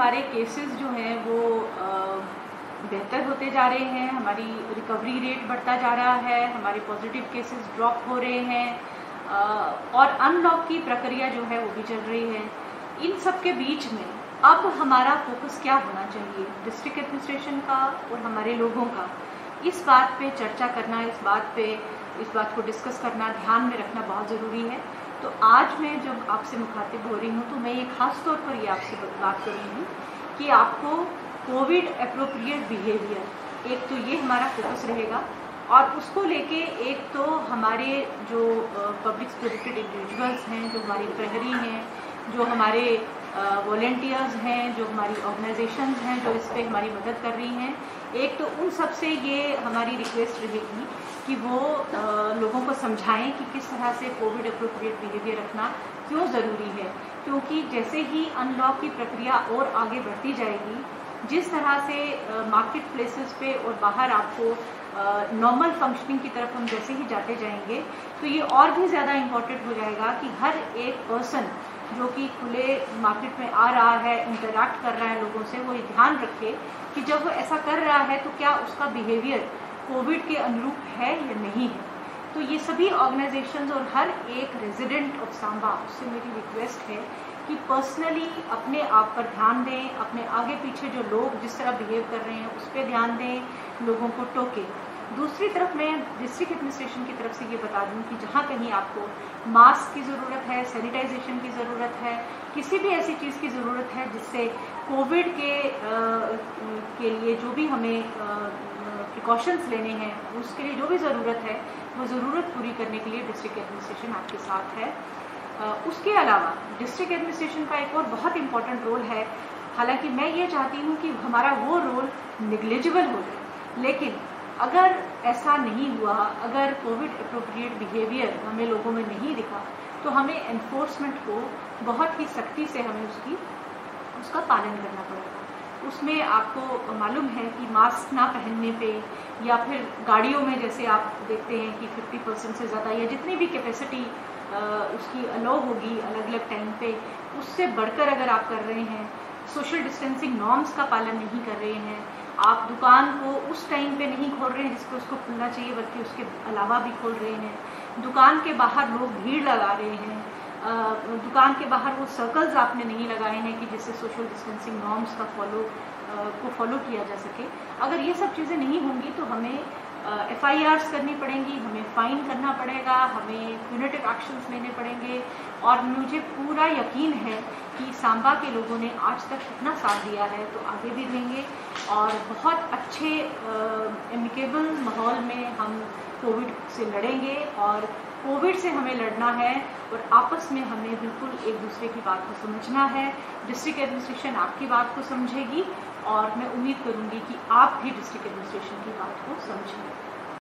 हमारे केसेस जो हैं वो बेहतर होते जा रहे हैं, हमारी रिकवरी रेट बढ़ता जा रहा है, हमारे पॉजिटिव केसेस ड्रॉप हो रहे हैं और अनलॉक की प्रक्रिया जो है वो भी चल रही है। इन सब के बीच में अब हमारा फोकस क्या होना चाहिए, डिस्ट्रिक्ट एडमिनिस्ट्रेशन का और हमारे लोगों का, इस बात पे चर्चा करना, इस बात को डिस्कस करना, ध्यान में रखना बहुत ज़रूरी है। तो आज मैं जब आपसे मुखातिब हो रही हूँ तो मैं ये खास तौर पर ये आपसे बात कर रही हूँ कि आपको कोविड एप्रोप्रिएट बिहेवियर, एक तो ये हमारा फोकस रहेगा और उसको लेके एक तो हमारे जो पब्लिक स्पिरिटेड इंडिविजुअल्स हैं, जो हमारे प्रहरी हैं, जो हमारे वॉलेंटियर्स हैं, जो हमारी ऑर्गेनाइजेशंस हैं जो इस पे हमारी मदद कर रही हैं, एक तो उन सब से ये हमारी रिक्वेस्ट रहेगी कि वो लोगों को समझाएं कि किस तरह से कोविड एप्रोप्रिएट बिहेवियर रखना क्यों ज़रूरी है। क्योंकि जैसे ही अनलॉक की प्रक्रिया और आगे बढ़ती जाएगी, जिस तरह से मार्केट प्लेसेस पे और बाहर आपको नॉर्मल फंक्शनिंग की तरफ हम जैसे ही जाते जाएंगे, तो ये और भी ज़्यादा इम्पॉर्टेंट हो जाएगा कि हर एक पर्सन जो कि खुले मार्केट में आ रहा है, इंटरैक्ट कर रहा है लोगों से, वो ये ध्यान रखे कि जब वो ऐसा कर रहा है तो क्या उसका बिहेवियर कोविड के अनुरूप है या नहीं है। तो ये सभी ऑर्गेनाइजेशंस और हर एक रेजिडेंट ऑफ सांबा, उससे मेरी रिक्वेस्ट है कि पर्सनली अपने आप पर ध्यान दें, अपने आगे पीछे जो लोग जिस तरह बिहेव कर रहे हैं उस पर ध्यान दें, लोगों को टोकें। दूसरी तरफ मैं डिस्ट्रिक्ट एडमिनिस्ट्रेशन की तरफ से ये बता दूं कि जहाँ कहीं आपको मास्क की ज़रूरत है, सैनिटाइजेशन की ज़रूरत है, किसी भी ऐसी चीज़ की ज़रूरत है जिससे कोविड के लिए जो भी हमें प्रिकॉशंस लेने हैं, उसके लिए जो भी ज़रूरत है वो ज़रूरत पूरी करने के लिए डिस्ट्रिक्ट एडमिनिस्ट्रेशन आपके साथ है। उसके अलावा डिस्ट्रिक्ट एडमिनिस्ट्रेशन का एक और बहुत इम्पॉर्टेंट रोल है। हालांकि मैं ये चाहती हूँ कि हमारा वो रोल निग्लिजिबल हो जाए, लेकिन अगर ऐसा नहीं हुआ, अगर कोविड अप्रोप्रिएट बिहेवियर हमें लोगों में नहीं दिखा, तो हमें एनफोर्समेंट को बहुत ही सख्ती से हमें उसका पालन करना पड़ेगा। उसमें आपको मालूम है कि मास्क ना पहनने पे या फिर गाड़ियों में जैसे आप देखते हैं कि 50% से ज़्यादा या जितनी भी कैपेसिटी उसकी अलाउ होगी अलग अलग टाइम पे, उससे बढ़कर अगर आप कर रहे हैं, सोशल डिस्टेंसिंग नॉर्म्स का पालन नहीं कर रहे हैं, आप दुकान को उस टाइम पे नहीं खोल रहे हैं जिसको उसको खुलना चाहिए, बल्कि उसके अलावा भी खोल रहे हैं, दुकान के बाहर लोग भीड़ लगा रहे हैं, दुकान के बाहर वो सर्कल्स आपने नहीं लगाए हैं कि जिससे सोशल डिस्टेंसिंग नॉर्म्स का फॉलो किया जा सके। अगर ये सब चीज़ें नहीं होंगी तो हमें FIRs करनी पड़ेंगी, हमें फाइन करना पड़ेगा, हमें प्यूनिटिव एक्शंस लेने पड़ेंगे। और मुझे पूरा यकीन है कि सांबा के लोगों ने आज तक इतना साथ दिया है तो आगे भी देंगे और बहुत अच्छे एमिकेबल माहौल में हम कोविड से लड़ेंगे। और कोविड से हमें लड़ना है और आपस में हमें बिल्कुल एक दूसरे की बात को समझना है। डिस्ट्रिक्ट एडमिनिस्ट्रेशन आपकी बात को समझेगी और मैं उम्मीद करूंगी कि आप भी डिस्ट्रिक्ट एडमिनिस्ट्रेशन की बात को समझेंगे।